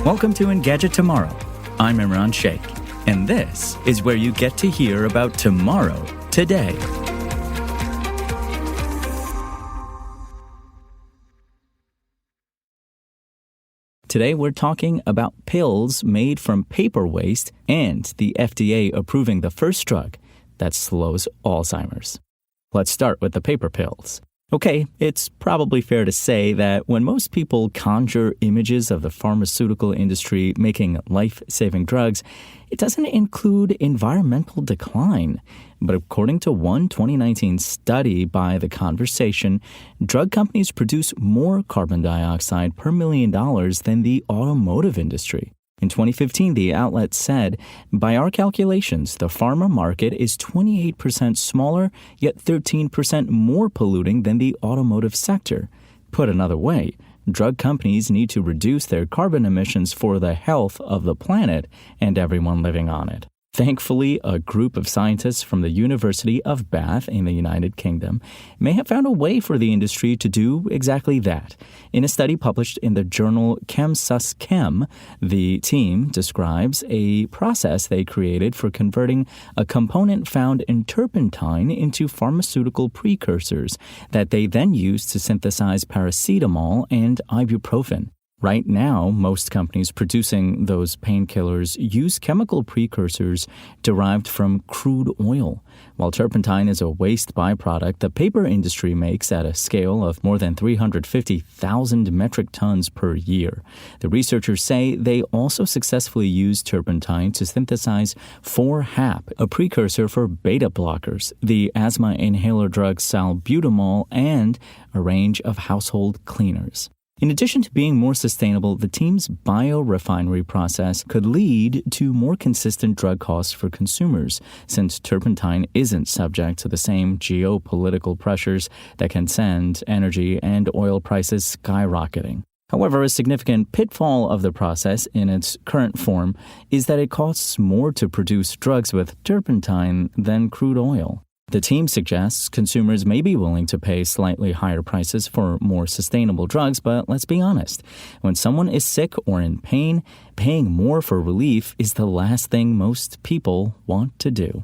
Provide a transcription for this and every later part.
Welcome to Engadget Tomorrow. I'm Imran Sheikh, and this is where you get to hear about tomorrow today. Today we're talking about pills made from paper waste and the FDA approving the first drug that slows Alzheimer's. Let's start with the paper pills. Okay, it's probably fair to say that when most people conjure images of the pharmaceutical industry making life-saving drugs, it doesn't include environmental decline. But according to one 2019 study by The Conversation, drug companies produce more carbon dioxide per $1 million than the automotive industry. In 2015, the outlet said, by our calculations, the pharma market is 28% smaller, yet 13% more polluting than the automotive sector. Put another way, drug companies need to reduce their carbon emissions for the health of the planet and everyone living on it. Thankfully, a group of scientists from the University of Bath in the United Kingdom may have found a way for the industry to do exactly that. In a study published in the journal ChemSusChem, the team describes a process they created for converting a component found in turpentine into pharmaceutical precursors that they then used to synthesize paracetamol and ibuprofen. Right now, most companies producing those painkillers use chemical precursors derived from crude oil. While turpentine is a waste byproduct the paper industry makes at a scale of more than 350,000 metric tons per year. The researchers say they also successfully use turpentine to synthesize 4-HAP, a precursor for beta blockers, the asthma inhaler drug salbutamol, and a range of household cleaners. In addition to being more sustainable, the team's biorefinery process could lead to more consistent drug costs for consumers, since turpentine isn't subject to the same geopolitical pressures that can send energy and oil prices skyrocketing. However, a significant pitfall of the process in its current form is that it costs more to produce drugs with turpentine than crude oil. The team suggests consumers may be willing to pay slightly higher prices for more sustainable drugs, but let's be honest. When someone is sick or in pain, paying more for relief is the last thing most people want to do.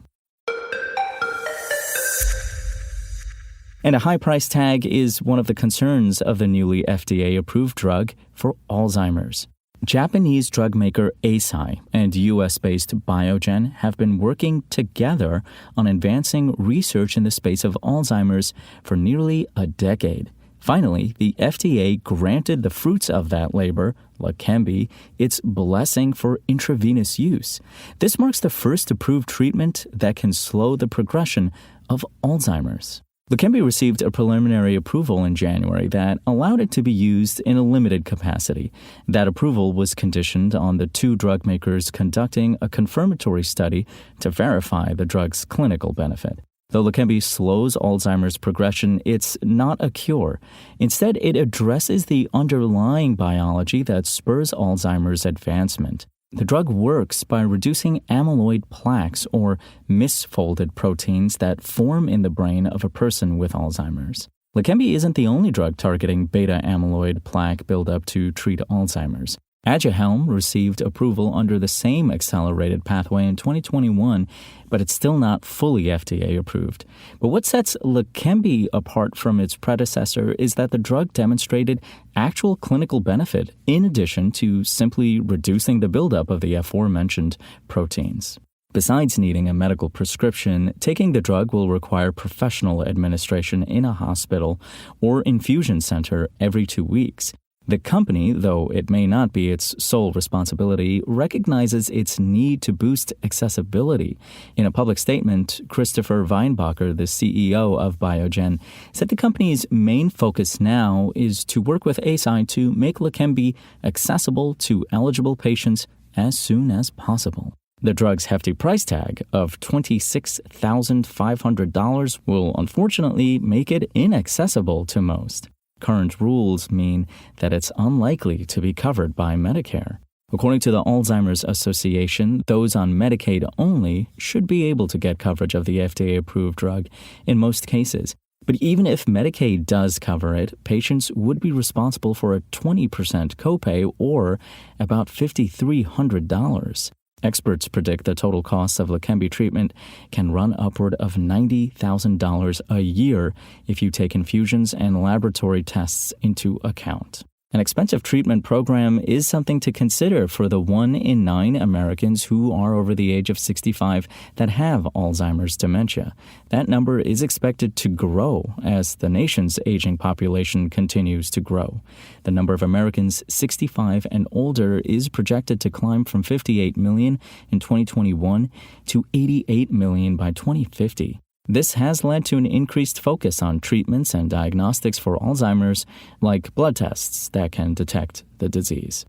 And a high price tag is one of the concerns of the newly FDA-approved drug for Alzheimer's. Japanese drug maker Eisai and U.S.-based Biogen have been working together on advancing research in the space of Alzheimer's for nearly a decade. Finally, the FDA granted the fruits of that labor, Leqembi, its blessing for intravenous use. This marks the first approved treatment that can slow the progression of Alzheimer's. Leqembi received a preliminary approval in January that allowed it to be used in a limited capacity. That approval was conditioned on the two drug makers conducting a confirmatory study to verify the drug's clinical benefit. Though Leqembi slows Alzheimer's progression, it's not a cure. Instead, it addresses the underlying biology that spurs Alzheimer's advancement. The drug works by reducing amyloid plaques, or misfolded proteins that form in the brain of a person with Alzheimer's. Leqembi isn't the only drug targeting beta amyloid plaque buildup to treat Alzheimer's. Aduhelm received approval under the same accelerated pathway in 2021, but it's still not fully FDA approved. But what sets Leqembi apart from its predecessor is that the drug demonstrated actual clinical benefit in addition to simply reducing the buildup of the aforementioned proteins. Besides needing a medical prescription, taking the drug will require professional administration in a hospital or infusion center every 2 weeks. The company, though it may not be its sole responsibility, recognizes its need to boost accessibility. In a public statement, Christopher Weinbacher, the CEO of Biogen, said the company's main focus now is to work with Eisai to make Leqembi accessible to eligible patients as soon as possible. The drug's hefty price tag of $26,500 will unfortunately make it inaccessible to most. Current rules mean that it's unlikely to be covered by Medicare. According to the Alzheimer's Association, those on Medicaid only should be able to get coverage of the FDA-approved drug in most cases. But even if Medicaid does cover it, patients would be responsible for a 20% copay or about $5,300. Experts predict the total cost of Leqembi treatment can run upward of $90,000 a year if you take infusions and laboratory tests into account. An expensive treatment program is something to consider for the 1 in 9 Americans who are over the age of 65 that have Alzheimer's dementia. That number is expected to grow as the nation's aging population continues to grow. The number of Americans 65 and older is projected to climb from 58 million in 2021 to 88 million by 2050. This has led to an increased focus on treatments and diagnostics for Alzheimer's, like blood tests that can detect the disease.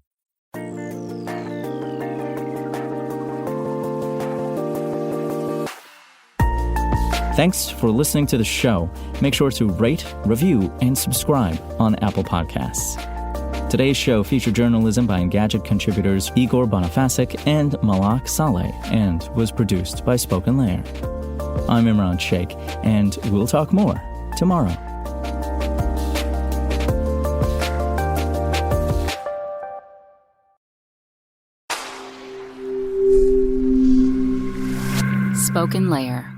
Thanks for listening to the show. Make sure to rate, review, and subscribe on Apple Podcasts. Today's show featured journalism by Engadget contributors Igor Bonifasic and Malak Saleh and was produced by Spoken Layer. I'm Imran Sheikh, and we'll talk more tomorrow. Spoken Layer.